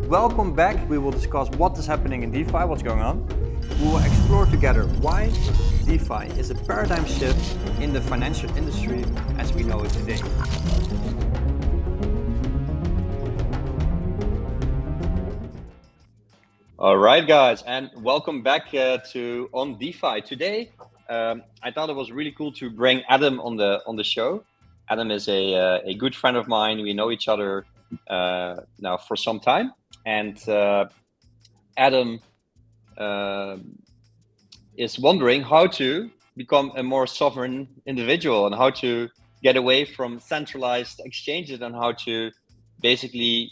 Welcome back. We will discuss what is happening in DeFi, what's going on. We will explore together why DeFi is a paradigm shift in the financial industry as we know it today. All right, guys, and welcome back to On-DeFi. Today, I thought it was really cool to bring Adam on the show. Adam is a good friend of mine. We know each other now for some time, and Adam is wondering how to become a more sovereign individual and how to get away from centralized exchanges and how to basically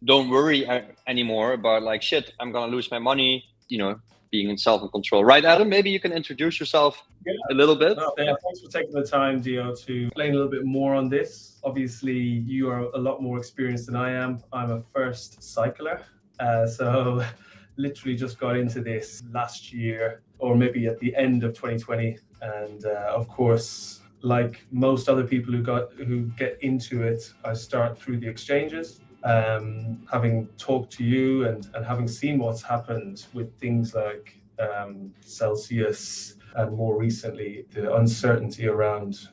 don't worry anymore about like, shit, I'm gonna lose my money, you know, being in self-control. Right, Adam? Maybe you can introduce yourself a little bit. Thanks for taking the time, Dio, to explain a little bit more on this. Obviously, you are a lot more experienced than I am. I'm a first cycler, so literally just got into this last year, or maybe at the end of 2020. And of course, like most other people who get into it, I start through the exchanges. Having talked to you and having seen what's happened with things like Celsius and more recently the uncertainty around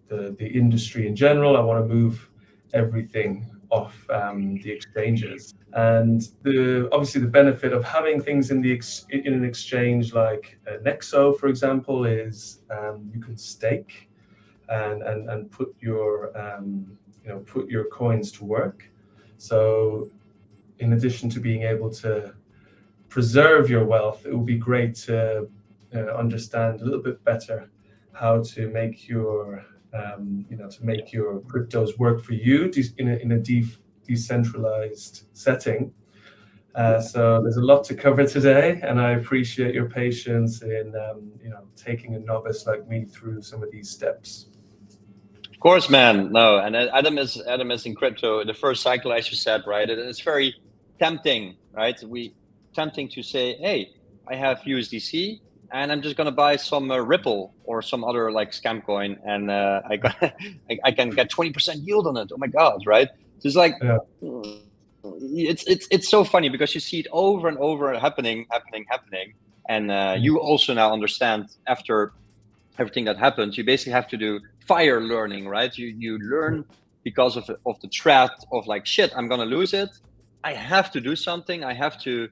the industry in general, I want to move everything off the exchanges. And obviously the benefit of having things in an exchange like Nexo, for example, is you can stake and put your put your coins to work. So in addition to being able to preserve your wealth, it would be great to understand a little bit better how to make your cryptos work for you in a decentralized setting. So there's a lot to cover today, and I appreciate your patience in taking a novice like me through some of these steps. Of course, man. No, and Adam is in crypto, the first cycle, as you said, right? It's very tempting, right? Tempting to say, hey, I have USDC, and I'm just gonna buy some Ripple or some other like scam coin, and I can get 20% yield on it. Oh my God, right? So it's like, it's so funny because you see it over and over happening, and you also now understand after everything that happens, you basically have to do fire learning, right? You learn because of the threat of like, shit, I'm gonna lose it. I have to do something. I have to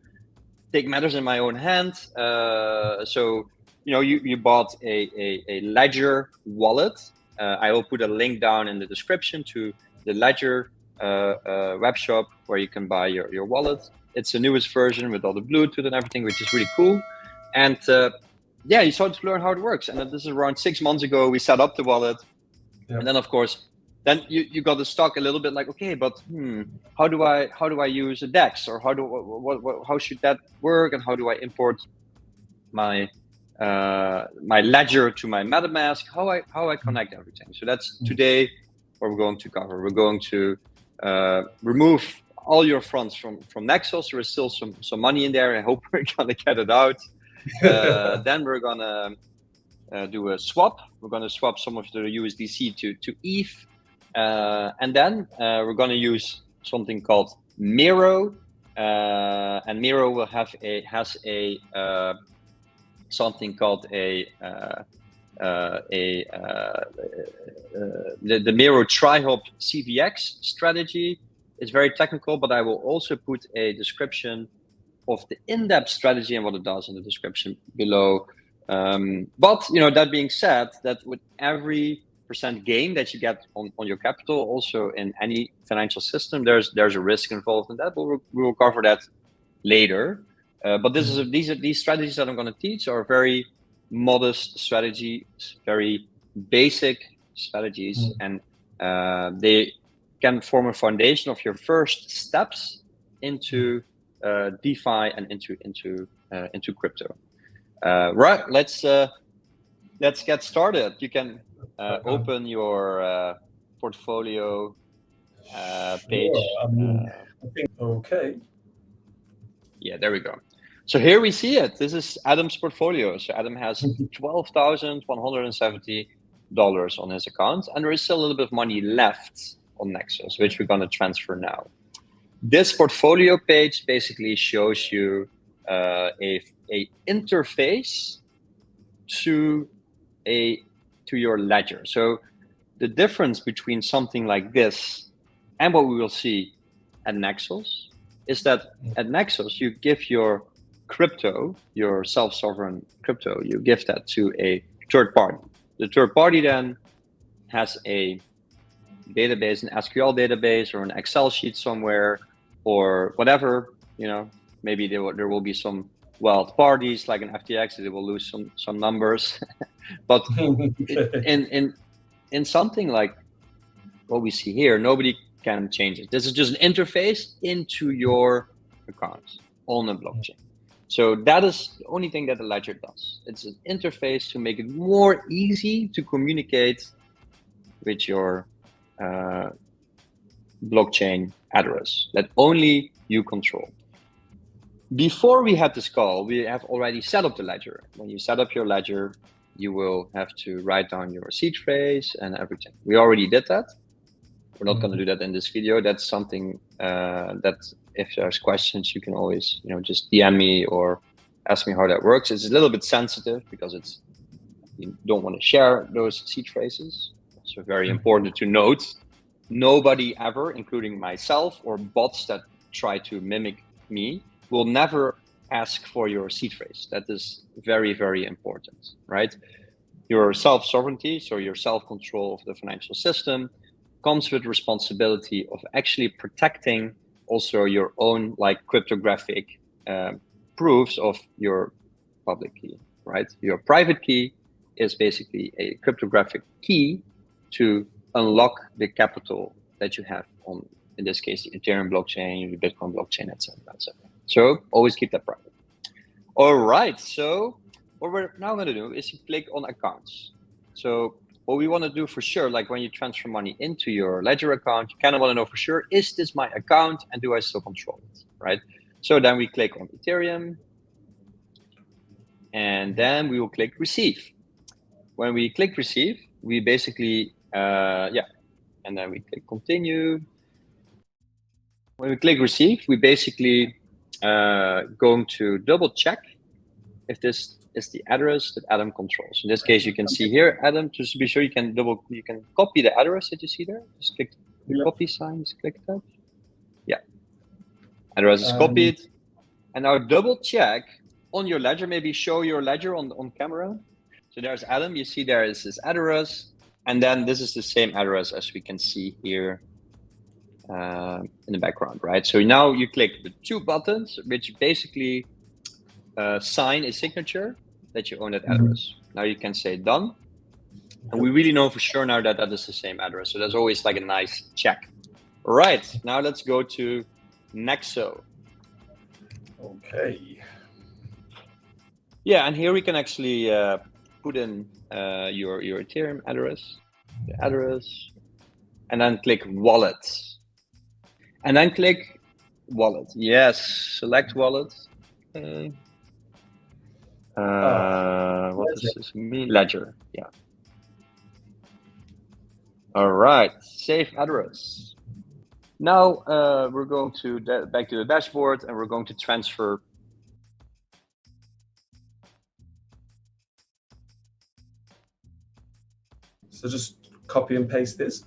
take matters in my own hands. So you bought a Ledger wallet. I will put a link down in the description to the Ledger web shop where you can buy your wallet. It's the newest version with all the Bluetooth and everything, which is really cool. And yeah, you started to learn how it works. And this is around 6 months ago, we set up the wallet. Yeah. And then of course, then you got stuck a little bit like, okay, but how do I use a DEX, or how should that work, and how do I import my my Ledger to my MetaMask, how I connect everything. So that's today what we're going to cover. We're going to remove all your funds from Nexos. There is still some money in there. I hope we're gonna get it out. Then we're gonna do a swap. We're gonna swap some of the USDC to ETH, and then we're gonna use something called Mero, and Mero will has something called the Mero Tri-Hop CVX strategy. It's very technical, but I will also put a description of the in-depth strategy and what it does in the description below. But that being said, that with every % gain that you get on your capital, also in any financial system, there's a risk involved in that. But we will cover that later. But these strategies that I'm going to teach are very modest strategies, very basic strategies, and they can form a foundation of your first steps into DeFi and into crypto. Right, let's get started. You can open your portfolio page. I think okay. Yeah, there we go. So here we see it. This is Adam's portfolio. So Adam has $12,170 on his account, and there is still a little bit of money left on Nexus, which we're going to transfer now. This portfolio page basically shows you a interface to your ledger. So the difference between something like this and what we will see at Nexos is that at Nexos you give your crypto, your self-sovereign crypto, you give that to a third party. The third party then has a database, an SQL database or an Excel sheet somewhere or whatever, you know, maybe there will be some wild parties like an FTX, they will lose some numbers. But in something like what we see here, nobody can change it. This is just an interface into your accounts on a blockchain. So that is the only thing that the ledger does. It's an interface to make it more easy to communicate with your blockchain address that only you control. Before we had this call, we have already set up the ledger. When you set up your ledger, you will have to write down your seed phrase and everything. We already did that. We're not going to do that in this video. That's something that if there's questions, you can always, you know, just DM me or ask me how that works. It's a little bit sensitive because you don't want to share those seed phrases. So very important to note, nobody ever, including myself or bots that try to mimic me, will never ask for your seed phrase. That is very, very important, right? Your self-sovereignty, so your self-control of the financial system, comes with responsibility of actually protecting also your own like cryptographic proofs of your public key, right? Your private key is basically a cryptographic key to unlock the capital that you have on, in this case, the Ethereum blockchain, the Bitcoin blockchain, etc., etc. So always keep that private. All right, so what we're now going to do is you click on accounts. So what we want to do for sure, like when you transfer money into your ledger account, you kind of want to know for sure, is this my account and do I still control it, right? So then we click on Ethereum and then we will click receive. When we click receive, we basically, and then we click continue. When we click receive, we basically going to double check if this is the address that Adam controls. In this case, you can see here, Adam, just to be sure you can copy the address that you see there. Just click the copy sign, just click that. Yeah, address is copied. And now double check on your ledger, maybe show your ledger on camera. So there's Adam, you see there is his address. And then this is the same address as we can see here in the background, right? So now you click the two buttons, which basically sign a signature that you own that address. Now you can say done. And we really know for sure now that that is the same address. So that's always like a nice check. All right, now let's go to Nexo. Okay. Yeah, and here we can actually put in your Ethereum address, the address, and then click wallet. And then click wallet. Yes, select wallet. What does this mean? Ledger, yeah. All right, save address. Now we're going to back to the dashboard and we're going to transfer. So just copy and paste this.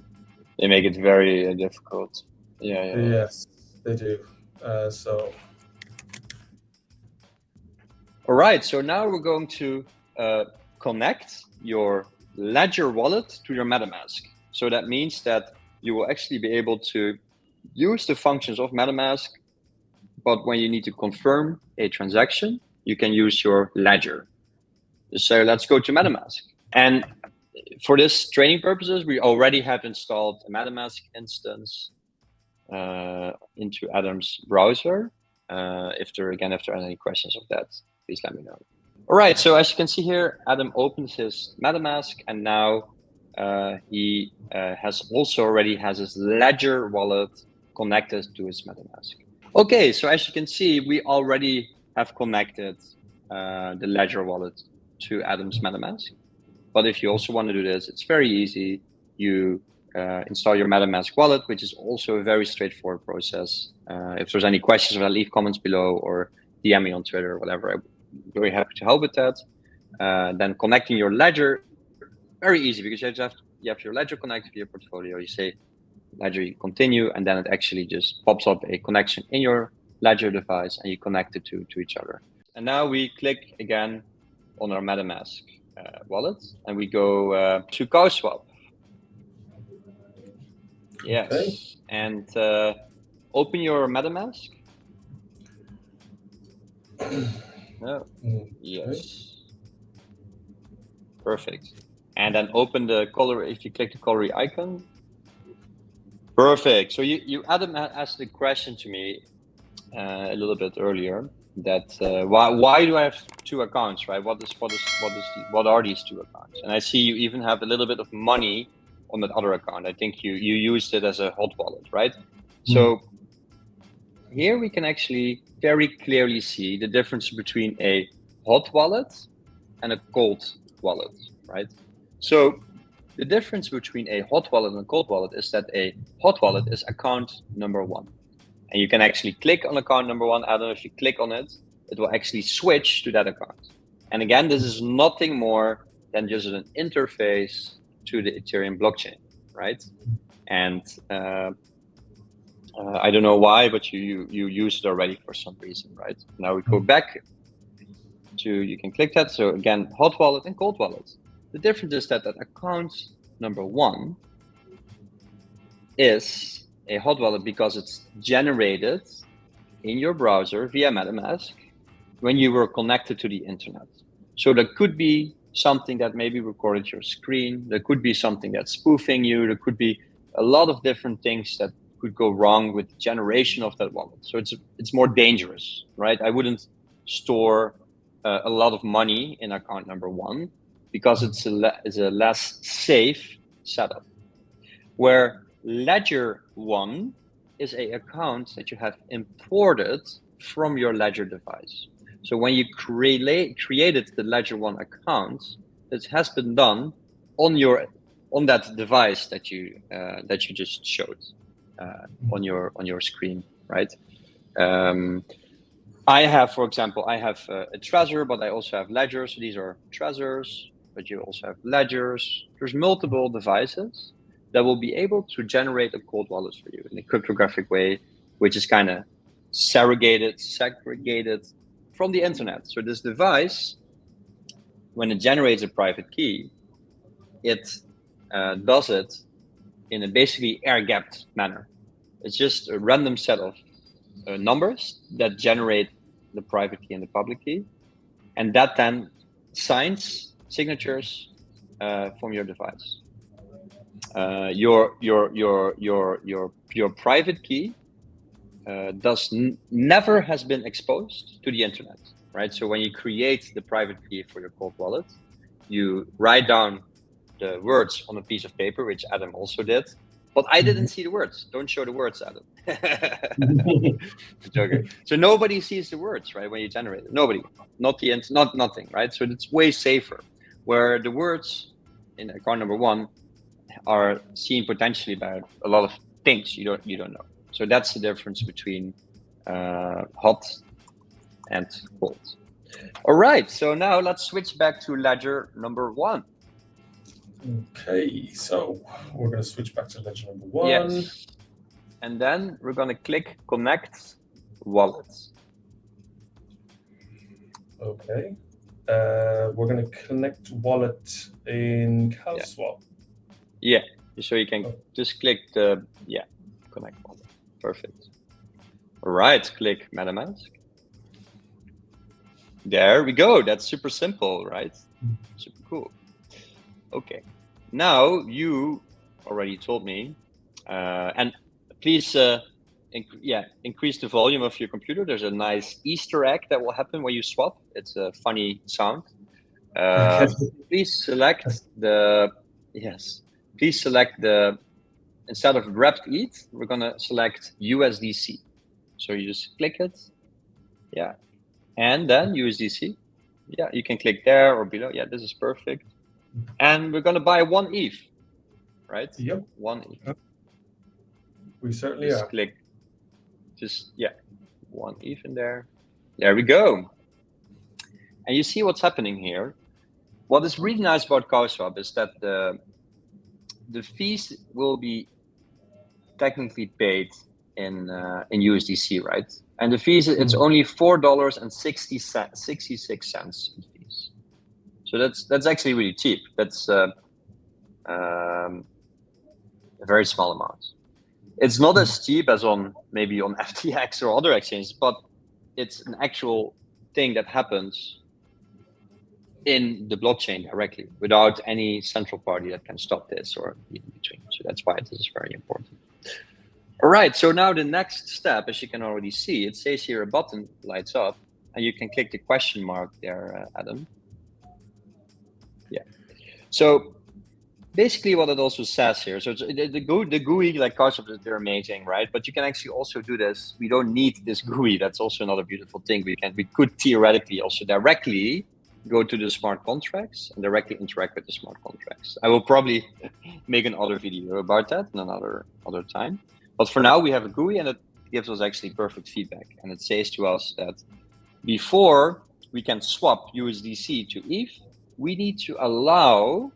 They make it very difficult. Yeah. Yes, they do. All right, so now we're going to connect your Ledger wallet to your MetaMask. So that means that you will actually be able to use the functions of MetaMask, but when you need to confirm a transaction, you can use your Ledger. So let's go to MetaMask. And for this training purposes, we already have installed a MetaMask instance into Adam's browser. If there are any questions of that, please let me know. All right, so as you can see here, Adam opens his MetaMask, and now he already has his Ledger wallet connected to his MetaMask. Okay, so as you can see, we already have connected the Ledger wallet to Adam's MetaMask. But if you also want to do this, it's very easy. You install your MetaMask wallet, which is also a very straightforward process. If there's any questions, leave comments below or DM me on Twitter or whatever. I'm very happy to help with that. Then connecting your ledger, very easy, because you have your ledger connected to your portfolio. You say ledger, you continue, and then it actually just pops up a connection in your ledger device, and you connect it to each other. And now we click again on our MetaMask wallet, and we go to CowSwap. Yes, okay. And open your MetaMask. No. Okay. Yes. Perfect. And then open the color. If you click the colory icon. Perfect. So Adam asked the question to me a little bit earlier that why do I have two accounts, right? What are these two accounts? And I see you even have a little bit of money on that other account. I think you used it as a hot wallet, right? Mm. So here we can actually very clearly see the difference between a hot wallet and a cold wallet, right? So the difference between a hot wallet and a cold wallet is that a hot wallet is account number one. And you can actually click on account number one. I don't know if you click on it, it will actually switch to that account. And again, this is nothing more than just an interface to the Ethereum blockchain, right? And I don't know why, but you used it already for some reason, right? Now we go back to, you can click that. So again, hot wallet and cold wallet. The difference is that account number one is a hot wallet because it's generated in your browser via MetaMask when you were connected to the internet. So there could be something that maybe recorded your screen. There could be something that's spoofing you. There could be a lot of different things that could go wrong with the generation of that wallet. So it's more dangerous, right? I wouldn't store a lot of money in account number one because it's a less safe setup. Where Ledger one is an account that you have imported from your Ledger device. So when you created the Ledger one account, it has been done on that device that you just showed on your screen, right? I have, for example, a Trezor, but I also have ledgers. So these are Trezors, but you also have ledgers. There's multiple devices that will be able to generate a cold wallet for you in a cryptographic way, which is kind of segregated from the internet. So this device, when it generates a private key, it does it in a basically air-gapped manner. It's just a random set of numbers that generate the private key and the public key, and that then signs signatures from your device. Your private key never has been exposed to the internet, right? So when you create the private key for your cold wallet, you write down the words on a piece of paper, which Adam also did. But I didn't see the words. Don't show the words, Adam. Okay. So nobody sees the words, right? When you generate it, nobody, nothing, right? So it's way safer. Where the words in account number one are seen potentially by a lot of things you don't know. So that's the difference between hot and cold. All right. So now let's switch back to ledger number one. Okay, so we're going to switch back to ledger number one. Yes. And then we're going to click connect wallets. Okay. We're going to connect wallet in CowSwap. Yeah. So you can just click the connect wallet. Perfect. All right. Click MetaMask. There we go. That's super simple, right? Super cool. Okay. Now you already told me, and please increase the volume of your computer. There's a nice Easter egg that will happen when you swap. It's a funny sound. Please select instead of wrapped ETH, we're gonna select USDC. So you just click it, and then USDC. Yeah, you can click there or below. Yeah, this is perfect. And we're going to buy one ETH, right? Yep. One ETH. We certainly are. just, yeah, 1 ETH in there. There we go. And you see what's happening here. What is really nice about CowSwap is that the fees will be technically paid in USDC, right? And the fees, it's only $4.66 in fees. So that's actually really cheap. That's a very small amount. It's not as cheap as maybe on FTX or other exchanges, but it's an actual thing that happens in the blockchain directly without any central party that can stop this or in between. So that's why this is very important. All right, so now the next step, as you can already see, it says here a button lights up and you can click the question mark there, Adam. Yeah. So basically what it also says here, so it's, the GUI, like CowSwap, they're amazing, right? But you can actually also do this. We don't need this GUI. That's also another beautiful thing. We could theoretically also directly go to the smart contracts and directly interact with the smart contracts. I will probably make another video about that in another time. But for now, we have a GUI and it gives us actually perfect feedback. And it says to us that before we can swap USDC to ETH, we need to allow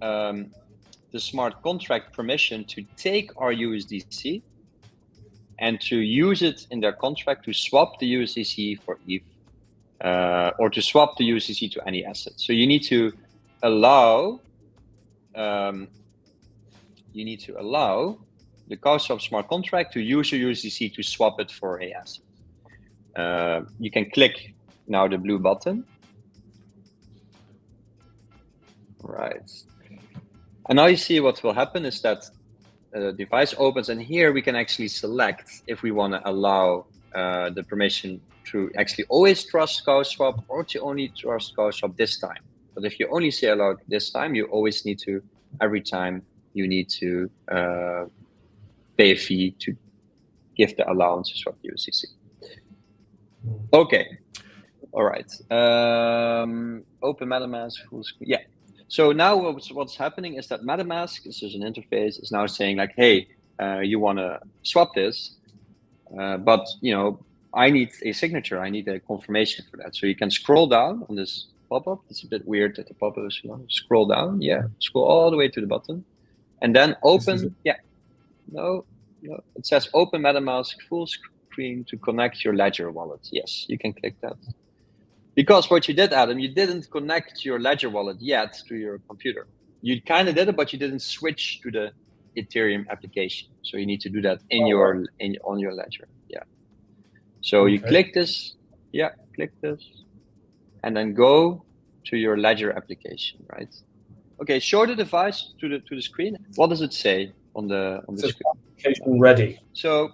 the smart contract permission to take our USDC and to use it in their contract to swap the USDC for ETH, or to swap the USDC to any asset. So you need to allow the CowSwap smart contract to use your USDC to swap it for a asset. You can click now the blue button. Right. And now you see what will happen is that the device opens, and here we can actually select if we want to allow the permission to actually always trust CowSwap or to only trust CowSwap this time. But if you only say allow this time, you always need to, every time you need to pay a fee to give the allowance to swap USDC. Okay. All right. Open MetaMask full screen. Yeah. So now what's happening is that MetaMask, this is an interface, is now saying like, hey, you want to swap this, but you know, I need a signature. I need a confirmation for that. So you can scroll down on this pop-up. It's a bit weird that the pop-up is, you know, scroll down. Yeah, scroll all the way to the bottom, and then open. Yeah, no, it says open MetaMask full screen to connect your Ledger wallet. Yes, you can click that. Because what you did, Adam, you didn't connect your Ledger wallet yet to your computer. You kind of did it, but you didn't switch to the Ethereum application. So you need to do that on your Ledger. Yeah. So you click this. Yeah, click this, and then go to your Ledger application. Right. Okay. Show the device to the screen. What does it say on the screen? Application ready. So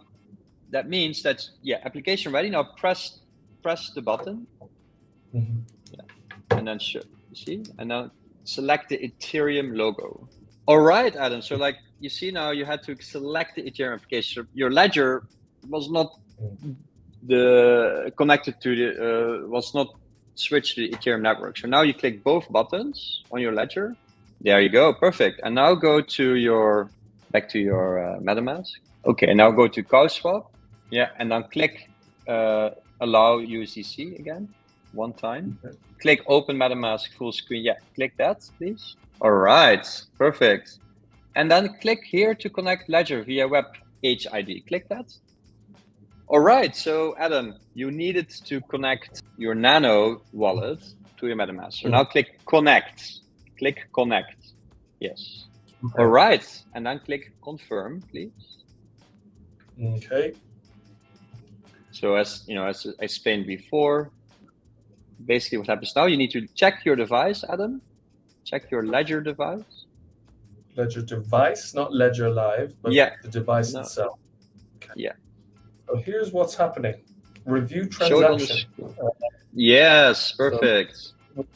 that means that application ready. Now press the button. Yeah. And then see, and now select the Ethereum logo. All right, Adam. So like you see now, you had to select the Ethereum application. Your Ledger was not connected to the was not switched to the Ethereum network. So now you click both buttons on your Ledger. There you go, perfect. And now go to back to your MetaMask. Okay, now go to CowSwap. Yeah, and then click allow USDC again. One time. Click open MetaMask full screen. Yeah, click that, please. All right, perfect. And then click here to connect Ledger via web HID. Click that. All right, so Adam, you needed to connect your Nano wallet to your MetaMask. So now click connect. Click connect. Yes. Okay. All right, and then click confirm, please. Okay. So as you know, as I explained before, basically what happens now, you need to check your device, Adam. Check your Ledger device. Ledger device, not Ledger Live, but the device itself. Okay. Yeah. So here's what's happening. Review transaction. Yes, perfect. So,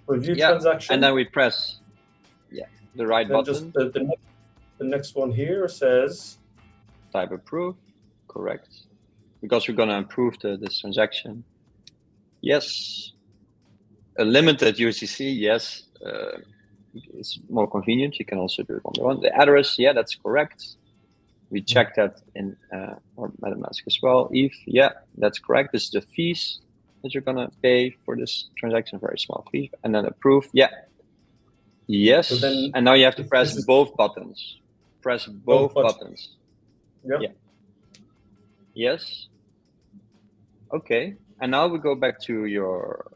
review transaction. And then we press the right button. Just the next one here says type approve. Correct. Because we're going to approve this transaction. Yes. A limited USDC, yes. It's more convenient. You can also do it on the one. The address, yeah, that's correct. We checked that in our MetaMask as well. ETH, yeah, that's correct. This is the fees that you're gonna pay for this transaction, very small fee, and then approve. Yeah. Yes. So then, and now you have to press both buttons. Press both buttons. Yep. Yeah. Yes. Okay. And now we go back to your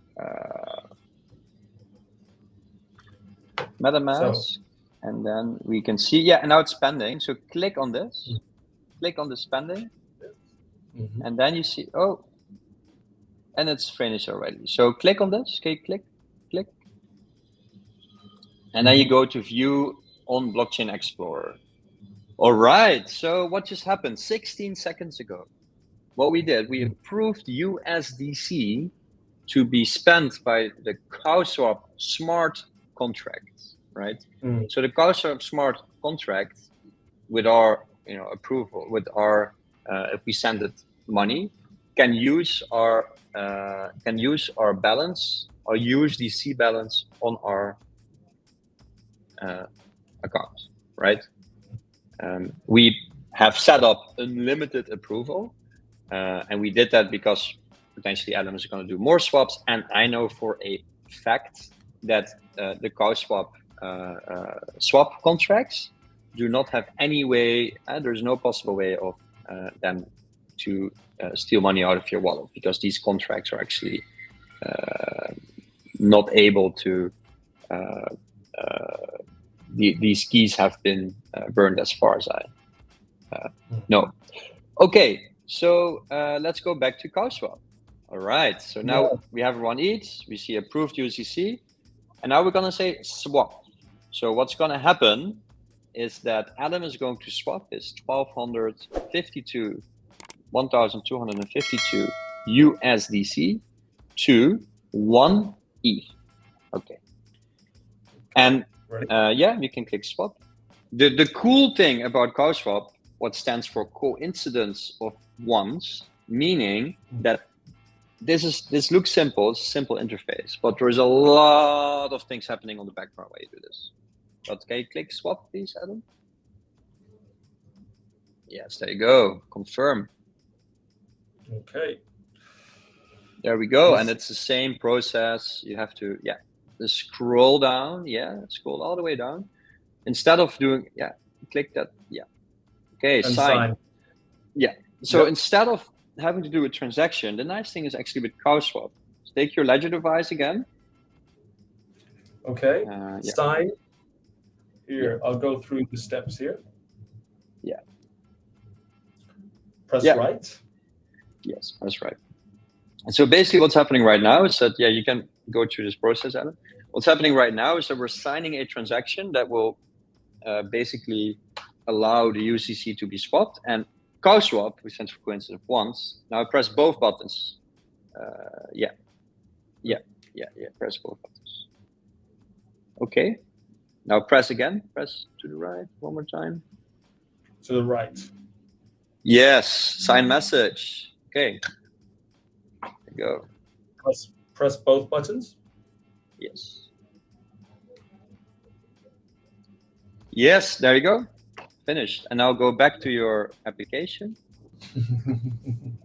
MetaMask, and then we can see, yeah, and now it's spending. So click on this, click on the spending, and then you see, oh, and it's finished already. So click on this, okay, click, and then you go to view on Blockchain Explorer. All right, so what just happened 16 seconds ago? What we did, we approved USDC to be spent by the CowSwap smart contracts, right? So the CowSwap smart contract, with our approval, with our if we send it money, can use our balance, our USDC balance on our account, right? We have set up unlimited approval, and we did that because potentially Adam is going to do more swaps, and I know for a fact that the CowSwap swap contracts do not have any way, there's no possible way of them to steal money out of your wallet, because these contracts are actually not able to, these keys have been burned as far as I know. Okay, so let's go back to CowSwap. All right, so now we have one each, we see approved USDC, and now we're gonna say swap. So what's gonna happen is that Adam is going to swap his 1,252 USDC to 1 ETH. Okay. And yeah, you can click swap. The cool thing about CowSwap, what stands for coincidence of ones, meaning that this looks simple, it's a simple interface, but there's a lot of things happening on the background while you do this. But can you click swap, please, Adam? Yes, there you go. Confirm. Okay. There we go. Yes. And it's the same process. You have to, just scroll down. Yeah, scroll all the way down. Instead of doing, click that. Yeah. Okay, sign. Yeah. So instead of having to do a transaction, the nice thing is actually with CowSwap. So take your ledger device again. Okay. Sign. Here, I'll go through the steps here. Yeah. Press right. Yes, press right. And so basically what's happening right now is that, you can go through this process, Adam. What's happening right now is that we're signing a transaction that will basically allow the USDC to be swapped. And CowSwap, we sent for coincidence once. Now I press both buttons. Press both buttons. Okay. Now press again. Press to the right one more time. To the right. Yes. Sign message. Okay. There you go. Press both buttons. Yes. Yes. There you go. Finished. And now go back to your application.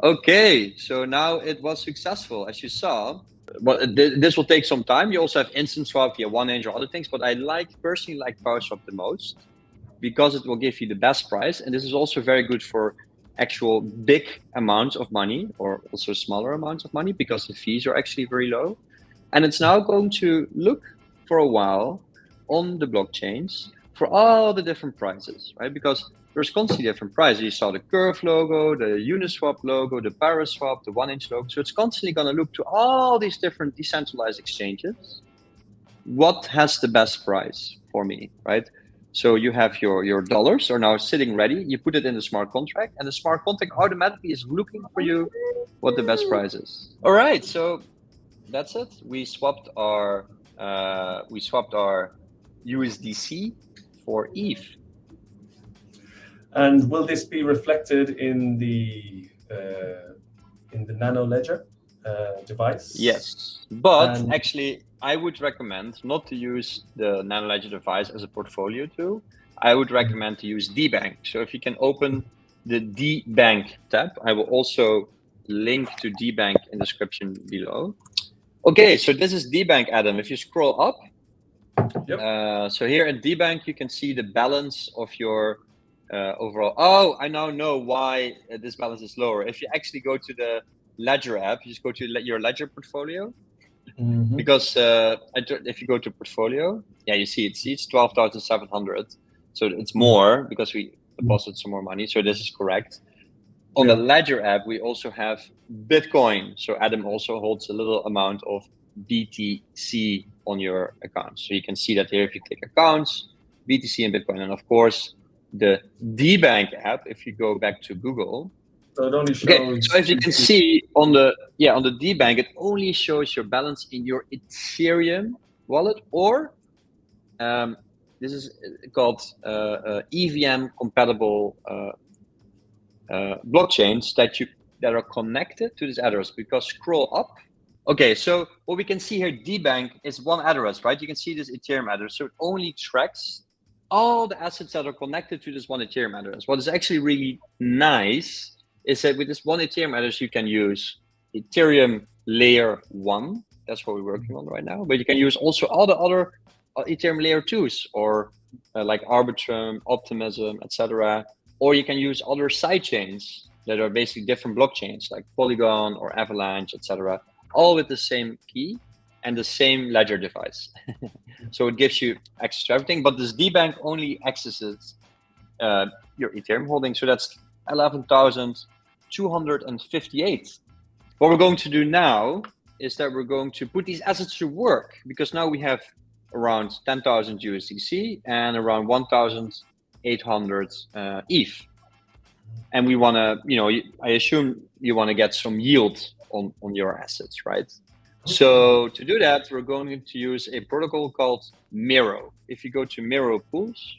Okay. So now it was successful, as you saw. But this will take some time. You also have instant swap via OneInch or other things, but I personally like CowSwap the most because it will give you the best price. And this is also very good for actual big amounts of money or also smaller amounts of money because the fees are actually very low. And it's now going to look for a while on the blockchains for all the different prices, right? Because there's constantly different prices. You saw the Curve logo, the Uniswap logo, the Paraswap, the OneInch logo. So it's constantly going to look to all these different decentralized exchanges. What has the best price for me, right? So you have your dollars are now sitting ready. You put it in the smart contract, and the smart contract automatically is looking for you what the best price is. All right, so that's it. We swapped our USDC for ETH. And will this be reflected in the Nano Ledger device? Yes, but actually, I would recommend not to use the Nano Ledger device as a portfolio tool. I would recommend to use DBank. So if you can open the DBank tab, I will also link to DBank in the description below. Okay, so this is DBank, Adam. If you scroll up, so here at DBank, you can see the balance of your overall. Oh, I now know why this balance is lower. If you actually go to the Ledger app, you just go to your Ledger portfolio. Because if you go to portfolio, yeah, you see it's 12,700. So it's more because we deposit some more money. So this is correct. On the Ledger app, we also have Bitcoin. So Adam also holds a little amount of BTC on your account. So you can see that here if you click accounts, BTC and Bitcoin. And of course, the DBank app, if you go back to Google. So it only shows. So as you can see on the DBank, it only shows your balance in your Ethereum wallet, or this is called EVM compatible blockchains that are connected to this address. Because scroll up. Okay, so what we can see here, DBank is one address, right? You can see this Ethereum address. So it only tracks all the assets that are connected to this one Ethereum address. What is actually really nice is that with this one Ethereum address, you can use Ethereum layer 1. That's what we're working on right now. But you can use also all the other Ethereum layer 2s, or like Arbitrum, Optimism, etc. Or you can use other side chains that are basically different blockchains like Polygon or Avalanche, etc. All with the same key and the same ledger device. So it gives you access to everything, but this DBank only accesses your Ethereum holding. So that's 11,258. What we're going to do now is that we're going to put these assets to work, because now we have around 10,000 USDC and around 1,800 ETH. And we want to, I assume you want to get some yield on your assets, right? So to do that, we're going to use a protocol called Mero. If you go to Mero pools,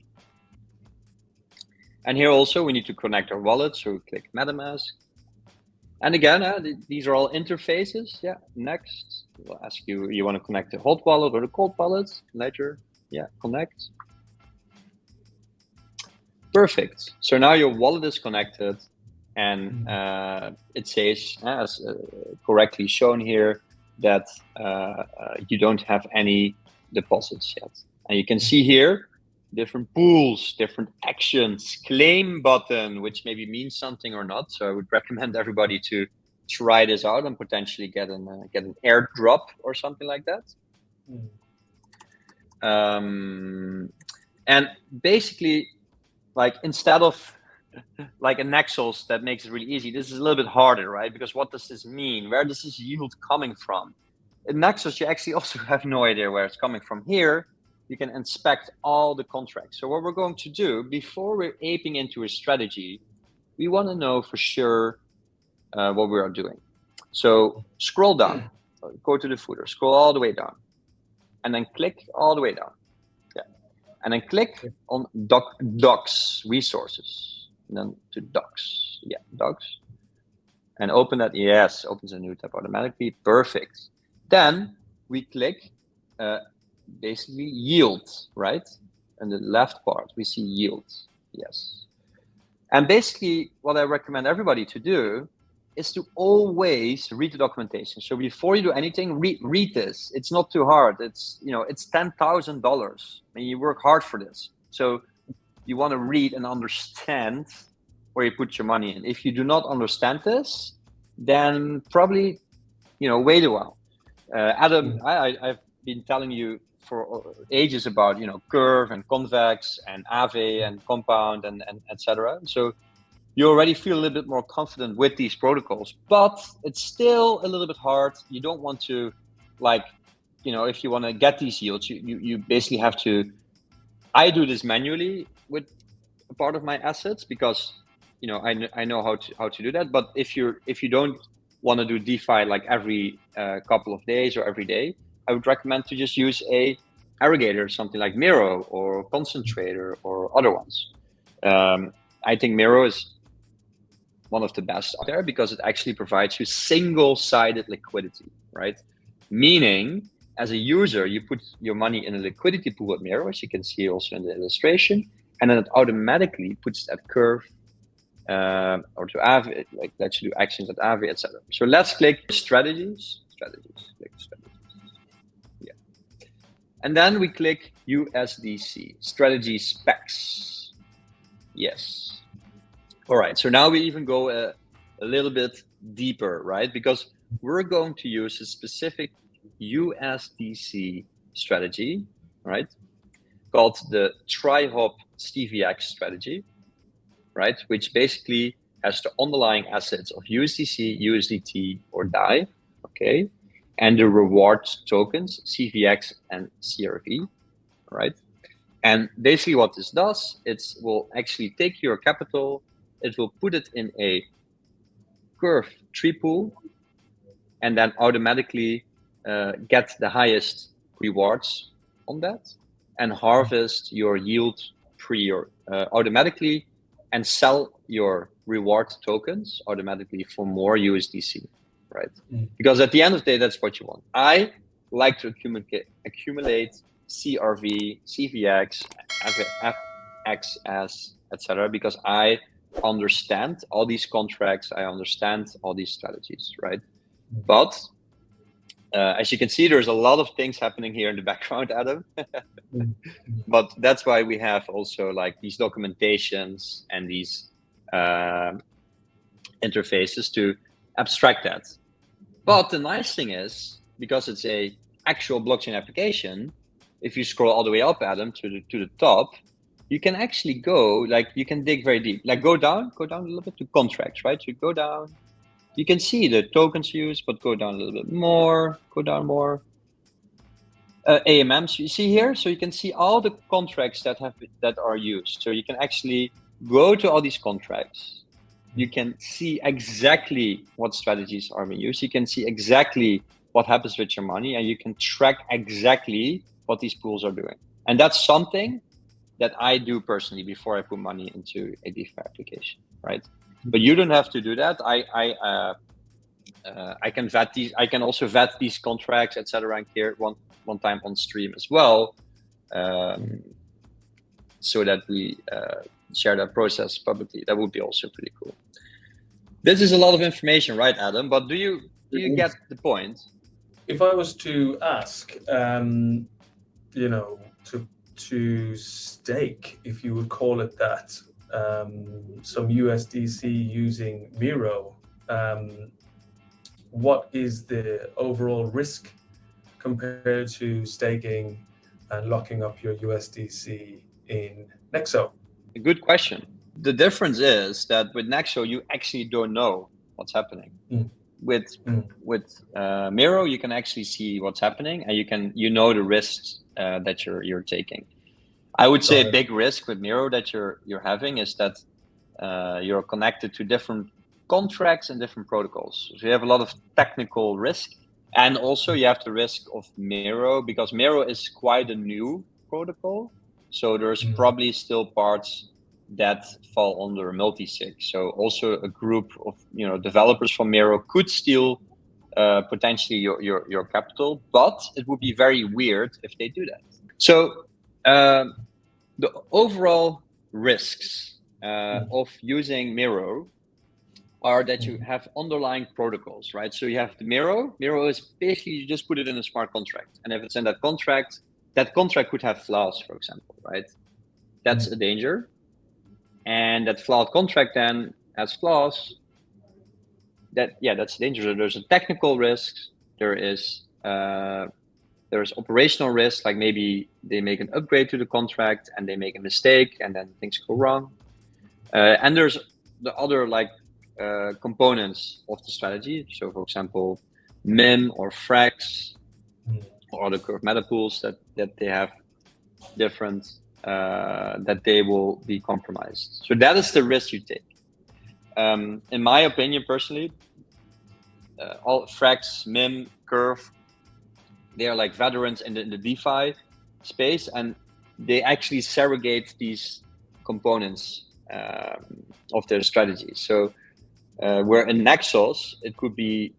and here also we need to connect our wallet. So we click MetaMask. And again, these are all interfaces. Yeah, next. We'll ask you want to connect the hot wallet or the cold wallet? Ledger. Yeah, connect. Perfect. So now your wallet is connected, and it says, as correctly shown here, that you don't have any deposits yet. And you can see here different pools, different actions, claim button, which maybe means something or not. So I would recommend everybody to try this out and potentially get an airdrop or something like that. And basically, like, instead of like a Nexos that makes it really easy, this is a little bit harder, right? Because what does this mean? Where does this yield coming from? In Nexos, you actually also have no idea where it's coming from. Here, you can inspect all the contracts. So what we're going to do, before we're aping into a strategy, we want to know for sure what we are doing. So scroll down, go to the footer, scroll all the way down, and then click all the way down. Yeah. And then click on docs, resources, and then to docs. Yeah, docs. And open that. Yes, opens a new tab automatically. Perfect. Then we click basically yield, right? And the left part, we see yield. Yes. And basically what I recommend everybody to do is to always read the documentation. So before you do anything, read this. It's not too hard. It's, it's $10,000 and you work hard for this. So you want to read and understand where you put your money in. If you do not understand this, then probably, wait a while. Adam, I've been telling you for ages about, Curve and Convex and Aave and Compound and etc. So you already feel a little bit more confident with these protocols, but it's still a little bit hard. You don't want to, if you want to get these yields, you basically have to. I do this manually with a part of my assets because, I know how to do that. But if you don't want to do DeFi like every couple of days or every day, I would recommend to just use a aggregator, something like Mero or Concentrator or other ones. I think Mero is one of the best out there because it actually provides you single-sided liquidity, right? Meaning, as a user, you put your money in a liquidity pool at Mero, as you can see also in the illustration, and then it automatically puts that curve or to Aave, like lets you do actions at Aave, etc. So let's click strategies, click strategies. Yeah. And then we click USDC, strategy specs. Yes. All right, so now we even go a little bit deeper, right? Because we're going to use a specific USDC strategy, right? Called the Tri-Hop StevieX strategy, right? Which basically has the underlying assets of USDC, USDT, or DAI, okay? And the reward tokens, CVX and CRV, right? And basically what this does, it will actually take your capital, it will put it in a curve tree pool, and then automatically get the highest rewards on that, and harvest your yield automatically, and sell your reward tokens automatically for more USDC, right? Because at the end of the day, that's what you want. I like to accumulate CRV, CVX, FXS, etc., because I understand all these contracts, I understand all these strategies, right? But as you can see, there's a lot of things happening here in the background, Adam. But that's why we have also like these documentations and these interfaces to abstract that. But the nice thing is, because it's a actual blockchain application, if you scroll all the way up, Adam, to the top, you can actually go, like, you can dig very deep. Like, go down a little bit to contracts, right? You go down, you can see the tokens used, but go down a little bit more, go down more. AMMs, you see here, so you can see all the contracts that are used. So you can actually go to all these contracts. You can see exactly what strategies are being used. You can see exactly what happens with your money, and you can track exactly what these pools are doing. And that's something that I do personally before I put money into a DeFi application, right? But you don't have to do that. I can vet these. I can also vet these contracts, etc. Here one time on stream as well, so that we share that process publicly. That would be also pretty cool. This is a lot of information, right, Adam? But do you get the point? If I was to ask, you know, to stake, if you would call it that, some USDC using Mero, what is the overall risk compared to staking and locking up your USDC in Nexo? A good question. The difference is that with Nexo, you actually don't know what's happening. With Mero, you can actually see what's happening, and you know the risks that you're taking. I would say a big risk with Mero that you're having is that you're connected to different contracts and different protocols. So you have a lot of technical risk, and also you have the risk of Mero, because Mero is quite a new protocol. So there's probably still parts that fall under multi-sig. So also a group of developers from Mero could steal potentially your capital, but it would be very weird if they do that. So the overall risks of using Mero are that you have underlying protocols, right? So you have the Mero. Mero is basically, you just put it in a smart contract. And if it's in that contract could have flaws, for example, right? That's a danger. And that flawed contract then has flaws. That's dangerous. There's a technical risk. There's operational risk, like maybe they make an upgrade to the contract and they make a mistake and then things go wrong. And there's the other components of the strategy. So for example, MIM or Frax or other curve meta pools that they have different, that they will be compromised. So that is the risk you take. In my opinion, personally, all Frax, MIM, Curve, they are like veterans in the DeFi space, and they actually surrogate these components of their strategy. So where in Nexos, it could be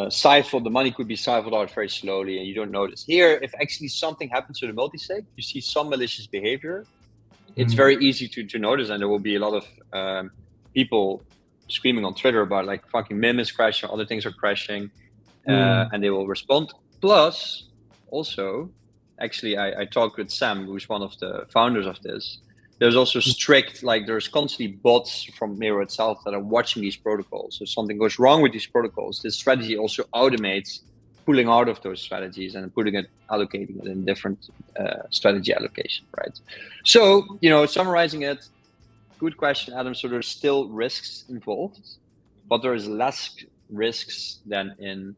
siphoned, the money could be siphoned out very slowly and you don't notice. Here, if actually something happens to the multisig, you see some malicious behavior, it's very easy to notice, and there will be a lot of people screaming on Twitter about like fucking MIM is crashing, other things are crashing, and they will respond. Plus, also, actually, I talked with Sam, who's one of the founders of this. There's also strict, like there's constantly bots from Mero itself that are watching these protocols. So if something goes wrong with these protocols, this strategy also automates pulling out of those strategies and allocating it in different strategy allocation, right? So, summarizing it, good question, Adam. So there's still risks involved, but there is less risks than in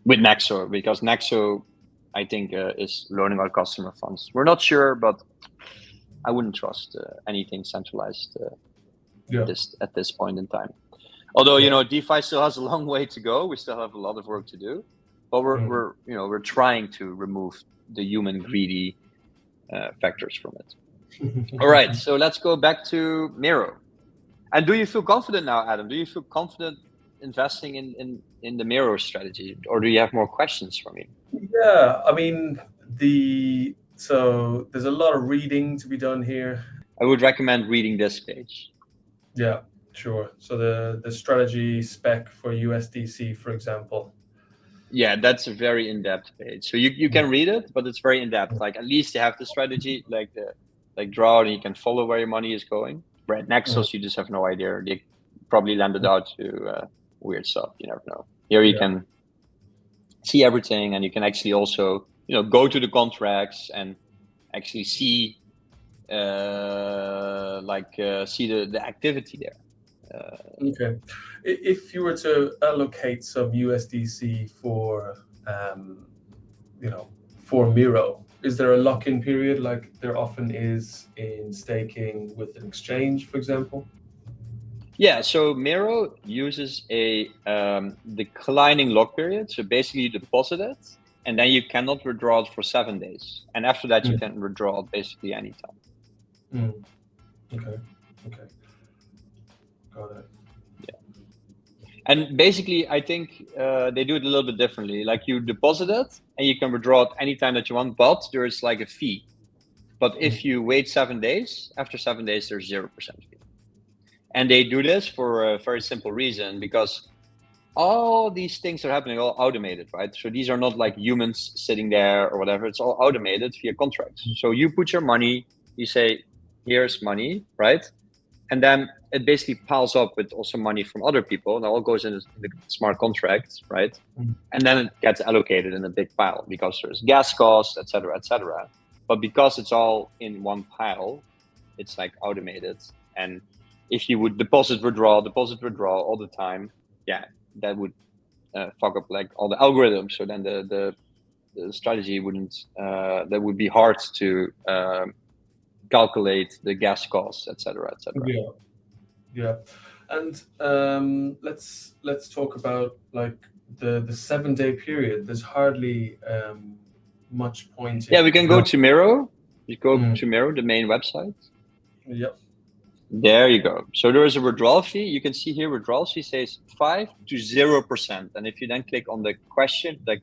with Nexo, because Nexo, I think, is learning about customer funds. We're not sure, but I wouldn't trust anything centralized at this point in time. Although DeFi still has a long way to go. We still have a lot of work to do, but we're trying to remove the human greedy factors from it. All right, so let's go back to Mero. And do you feel confident now, Adam? Do you feel confident investing in the Mero strategy, or do you have more questions for me? Yeah, I mean, so there's a lot of reading to be done here. I would recommend reading this page. Yeah, sure. So the strategy spec for USDC, for example. Yeah, that's a very in-depth page. So you can read it, but it's very in-depth. Like at least you have the strategy, like draw, and you can follow where your money is going. Right, Nexos, you just have no idea. They probably landed out to weird stuff. You never know. Here you can see everything, and you can actually also go to the contracts and actually see see the activity there. Okay, if you were to allocate some USDC for for Mero, is there a lock-in period like there often is in staking with an exchange, for example? Yeah, so Mero uses a declining lock period. So basically you deposit it, and then you cannot withdraw it for 7 days. And after that, you can withdraw it basically anytime. Okay. Got it. Yeah. And basically, I think they do it a little bit differently. Like you deposit it, and you can withdraw it anytime that you want, but there is like a fee. But if you wait 7 days, after 7 days, there's 0% fee. And they do this for a very simple reason, because all these things are happening all automated, right? So these are not like humans sitting there or whatever. It's all automated via contracts. So you put your money, you say, here's money, right? And then it basically piles up with also money from other people, and it all goes in the smart contracts, right? And then it gets allocated in a big pile because there's gas costs, et cetera, et cetera. But because it's all in one pile, it's like automated. And if you would deposit, withdraw all the time, yeah, that would fuck up like all the algorithms. So then the strategy wouldn't, that would be hard to calculate the gas costs, et cetera, et cetera. Yeah. And let's talk about like the 7 day period. There's hardly much point. Yeah, we can go to Mero. You go to Mero, the main website. Yep. There you go. So there is a withdrawal fee. You can see here withdrawal fee says 5 to 0%. And if you then click on the question, like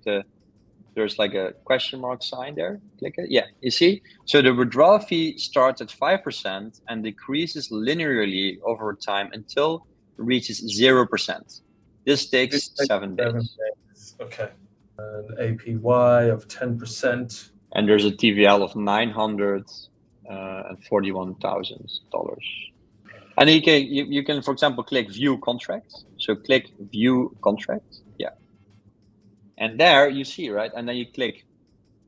there's like a question mark sign there. Click it. Yeah, you see? So the withdrawal fee starts at 5% and decreases linearly over time until it reaches 0%. This takes 7 days. Okay. An APY of 10%. And there's a TVL of $941,000. And you can, for example, click view contract. So click view contract. Yeah. And there you see, right? And then you click,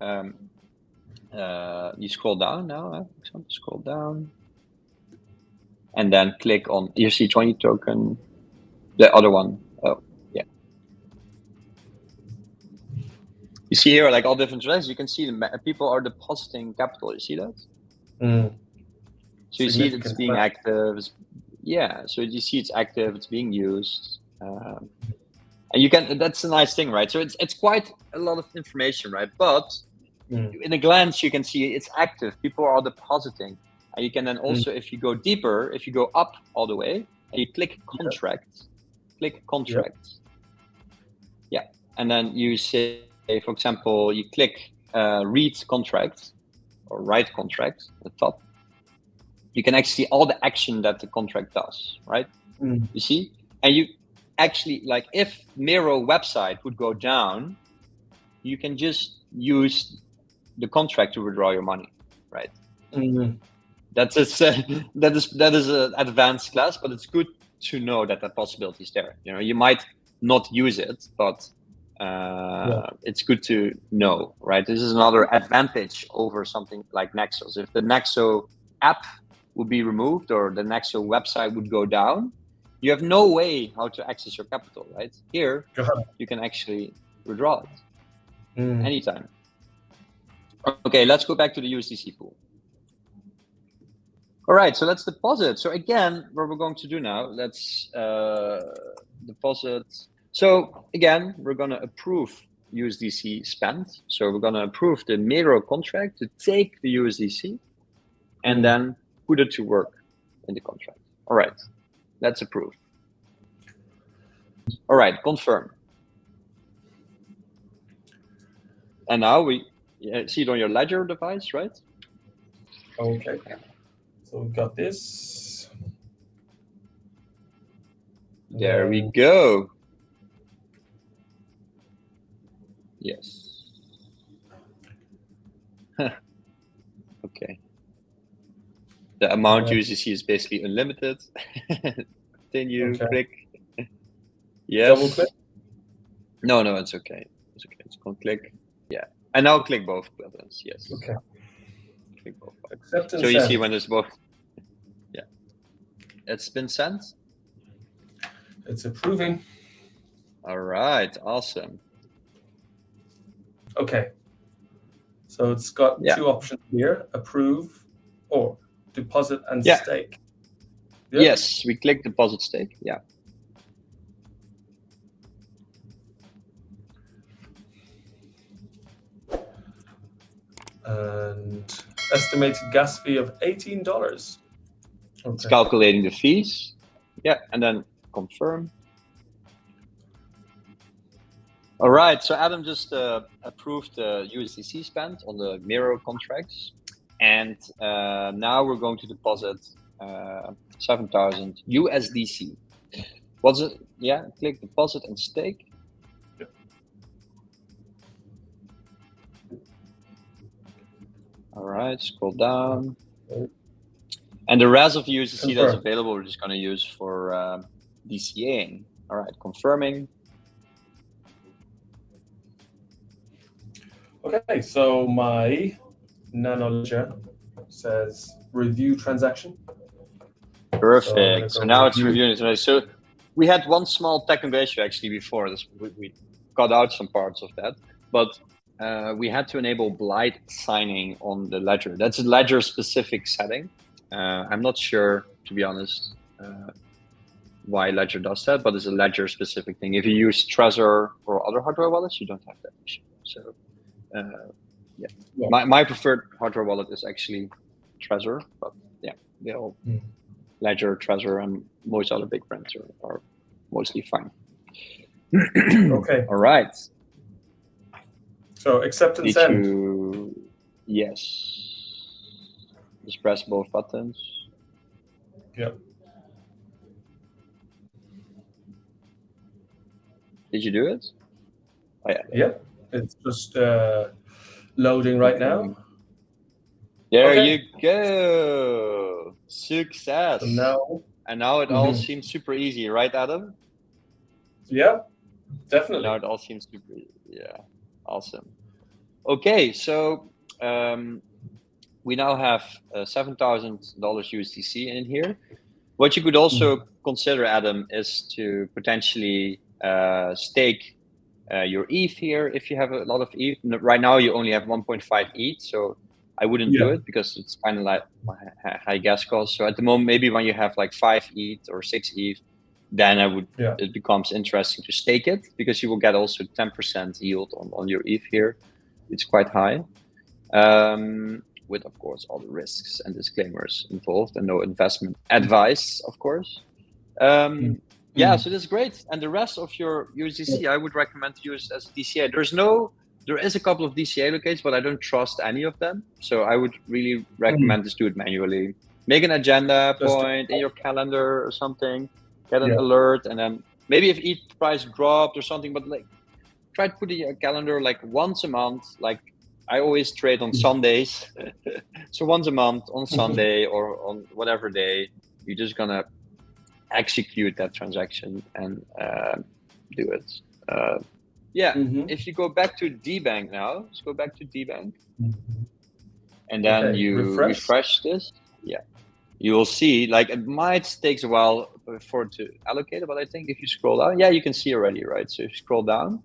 you scroll down now, for example, scroll down. And then click on, you see 20 token, the other one. Oh, yeah. You see here, like all different trades, you can see the people are depositing capital. You see that? So you see it's being active. Yeah, so you see it's active, it's being used. And you can, that's a nice thing, right? So it's quite a lot of information, right? But in a glance, you can see it's active. People are depositing. And you can then also, if you go deeper, if you go up all the way, and you click contracts, click contracts. Yeah, and then you say, for example, you click read contracts or write contracts at the top. You can actually see all the action that the contract does, right? You see, and you actually, like, if Mero website would go down, you can just use the contract to withdraw your money, right? That is an advanced class, but it's good to know that that possibility is there. You know, you might not use it, but it's good to know, right? This is another advantage over something like Nexos. If the Nexo app would be removed or the Nexo website would go down, you have no way how to access your capital, right? Here, you can actually withdraw it anytime. Okay, let's go back to the USDC pool. All right, so let's deposit. So again, what we're going to do now, let's deposit. So again, we're going to approve USDC spent. So we're going to approve the Mero contract to take the USDC and then put it to work in the contract. All right, let's approve. All right, confirm. And now we see it on your Ledger device, right? Okay. So we've got this. There we go. Yes. Okay. The amount USDC is basically unlimited. Continue, click. Yes. Double click? No, it's okay. It's okay. It's going to click. Yeah. And now click both buttons. Yes. Okay. Click both buttons. Accept and so you send. see when there's both. Yeah. It's been sent. It's approving. All right. Awesome. Okay. So it's got two options here: approve or deposit and stake. Yeah. Yes, we click deposit stake. Yeah. And estimated gas fee of $18. Okay. It's calculating the fees. Yeah, and then confirm. All right, so Adam just approved the USDC spent on the Mero contracts. And now we're going to deposit 7,000 USDC. What's it? Yeah, click deposit and stake. All right, scroll down. And the rest of the USDC that's available, we're just going to use for DCAing. All right, confirming. Okay, so my Nano Ledger says review transaction. Perfect. So now it's reviewing it. So we had one small technical issue actually before this. We cut out some parts of that, but we had to enable blind signing on the ledger. That's a ledger specific setting. I'm not sure, to be honest, why Ledger does that, but it's a Ledger specific thing. If you use Trezor or other hardware wallets, you don't have that issue. So my preferred hardware wallet is actually Trezor, but yeah, they all Ledger, Trezor, and most other big brands are mostly fine. Okay. All right. So accept and send. Yes. Just press both buttons. Yep. Did you do it? Oh, yeah. Yeah. It's just loading right now. There you go. Success. So now it all seems super easy, right, Adam? Yeah, definitely. Now it all seems super easy. Yeah, awesome. Okay, so we now have $7,000 USDC in here. What you could also consider, Adam, is to potentially stake your ETH here if you have a lot of ETH. Right now you only have 1.5 ETH, so I wouldn't do it because it's kind of like high gas cost. So at the moment, maybe when you have like 5 ETH or 6 ETH, then it becomes interesting to stake it because you will get also 10% yield on your ETH here. It's quite high, with of course all the risks and disclaimers involved and no investment advice, of course. Yeah, so that's great. And the rest of your USDC, I would recommend to use as a DCA. There is a couple of DCA locates, but I don't trust any of them. So I would really recommend just do it manually. Make an agenda point in your calendar or something, get an alert, and then maybe if ETH price dropped or something, but like try to put in your calendar like once a month. Like I always trade on Sundays. So once a month on Sunday or on whatever day, you're just gonna execute that transaction and do it. If you go back to DBank now, let's go back to DBank. And then you refresh this. Yeah. You will see, like it might take a while for it to allocate it, but I think if you scroll down, you can see already, right? So if you scroll down,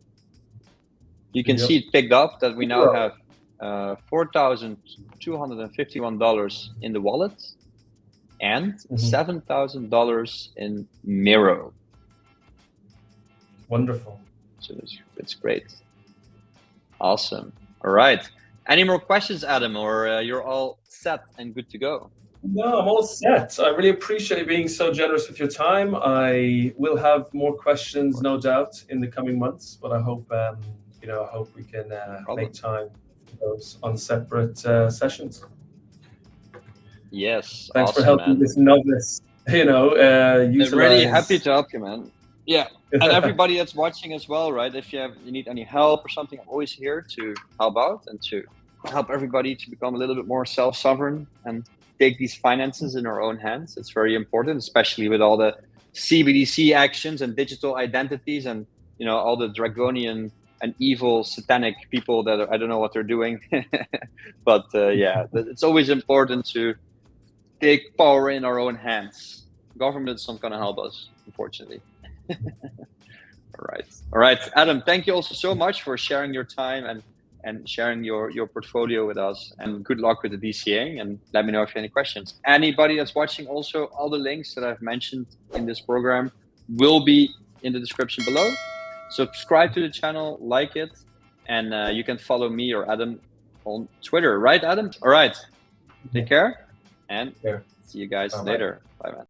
you can see it picked up that we now have $4,251 in the wallet and $7,000 in Mero. Wonderful. So it's great. Awesome. All right. Any more questions, Adam, or you're all set and good to go? No, I'm all set. I really appreciate you being so generous with your time. I will have more questions, no doubt, in the coming months, but I hope I hope we can make time for those on separate sessions. Yes. Thanks for helping this novice. I'm really happy to help you, man. Yeah, and everybody that's watching as well, right? If you need any help or something, I'm always here to help out and to help everybody to become a little bit more self-sovereign and take these finances in our own hands. It's very important, especially with all the CBDC actions and digital identities and all the draconian and evil satanic people that I don't know what they're doing. But it's always important to take power in our own hands. Government's not going to help us, unfortunately. All right, Adam, thank you also so much for sharing your time and sharing your portfolio with us, and good luck with the DCA, and let me know if you have any questions. Anybody that's watching, also all the links that I've mentioned in this program will be in the description below. Subscribe to the channel, like it, and you can follow me or Adam on Twitter, right, Adam? All right, take care, and see you guys later. Bye, man.